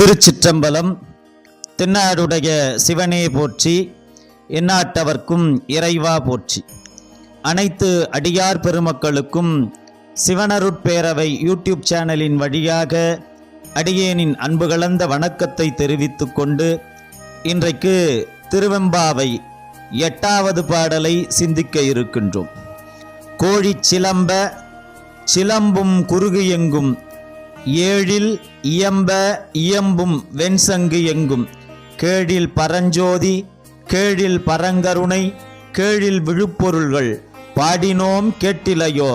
திருச்சிற்றம்பலம். தென்னாடுடைய சிவனே போற்றி, எந்நாட்டவர்க்கும் இறைவா போற்றி. அனைத்து அடியார் பெருமக்களுக்கும் சிவனருட்பேரவை யூடியூப் சேனலின் வழியாக அடியேனின் அன்பு கலந்த வணக்கத்தை தெரிவித்து கொண்டு இன்றைக்கு திருவெம்பாவை 8வது பாடலை சிந்திக்க இருக்கின்றோம். கோழி சிலம்ப சிலம்பும் குறுகு எங்கும், ஏழில் இயம்ப இயம்பும் வெண்சங்கு எங்கும், கேழில் பரஞ்சோதி கேழில் பரங்கருணை கேழில் விழுப்பொருள்கள் பாடினோம் கேட்டிலையோ,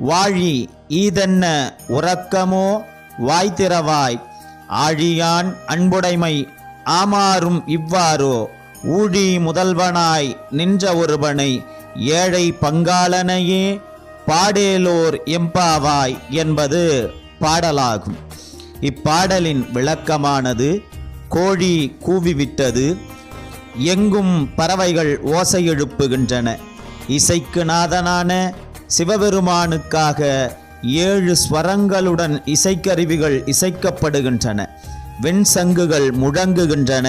வாழி ஈதென்ன உறக்கமோ வாய்த்திரவாய், ஆழியான் அன்புடைமை ஆமாறும் இவ்வாறோ, ஊழி முதல்வனாய் நின்ற ஒருவனை ஏழை பங்காளனையே பாடேலோர் எம்பாவாய் என்பது பாடலாகும். இப்பாடலின் விளக்கமானது, கோழி கூவிவிட்டது, எங்கும் பறவைகள் ஓசை எழுப்புகின்றன. இசைக்கு நாதனான சிவபெருமானுக்காக 7 ஸ்வரங்களுடன் இசைக்கருவிகள் இசைக்கப்படுகின்றன. வெண்சங்குகள் முழங்குகின்றன.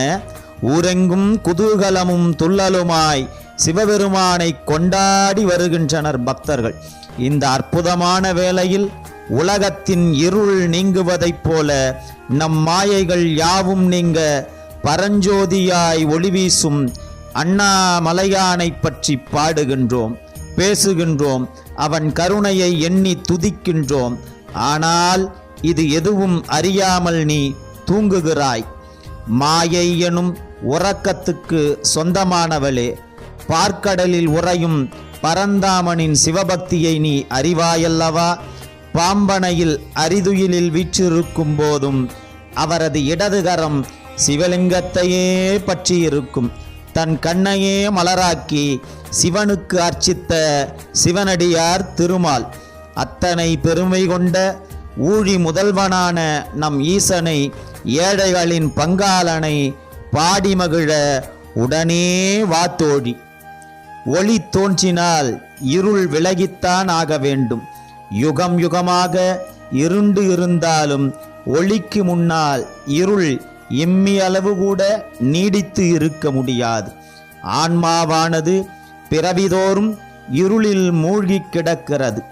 ஊரெங்கும் குதூகலமும் துள்ளலுமாய் சிவபெருமானை கொண்டாடி வருகின்றனர் பக்தர்கள். இந்த அற்புதமான வேளையில் உலகத்தின் இருள் நீங்குவதைப் போல நம் மாயைகள் யாவும் நீங்க பரஞ்சோதியாய் ஒளிவீசும் அண்ணாமலையானை பற்றி பாடுகின்றோம், பேசுகின்றோம், அவன் கருணையை எண்ணி துதிக்கின்றோம். ஆனால் இது எதுவும் அறியாமல் நீ தூங்குகிறாய். மாயை எனும் உறக்கத்துக்கு சொந்தமானவளே, பார்க்கடலில் உறையும் பரந்தாமனின் சிவபக்தியை நீ அறிவாயல்லவா? பாம்பனையில் அரிதுயிலில் வீற்றிருக்கும் போதும் அவரது இடதுகரம் சிவலிங்கத்தையே பற்றியிருக்கும். தன் கண்ணையே மலராக்கி சிவனுக்கு அர்ச்சித்த சிவனடியார் திருமால். அத்தனை பெருமை கொண்ட ஊழி முதல்வனான நம் ஈசனை, ஏழைகளின் பங்காளனை பாடி மகிழ உடனே வாத்தோழி. ஒளி தோன்றினால் இருள் விலகித்தான் ஆக வேண்டும். யுகம் யுகமாக இருண்டு இருந்தாலும் ஒளிக்கு முன்னால் இருள் எம்மி அளவு கூட நீடித்து இருக்க முடியாது. ஆன்மாவானது பிறவிதோறும் இருளில் மூழ்கி கிடக்கிறது.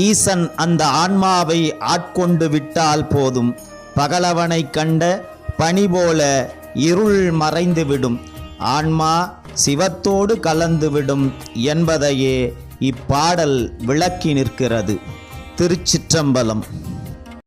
ஈசன் அந்த ஆன்மாவை ஆட்கொண்டு விட்டால் போதும், பகலவனை கண்ட பனி போல இருள் மறைந்துவிடும், ஆன்மா சிவத்தோடு கலந்துவிடும் என்பதையே இப்பாடல் விளக்கி நிற்கிறது. திருச்சிற்றம்பலம்.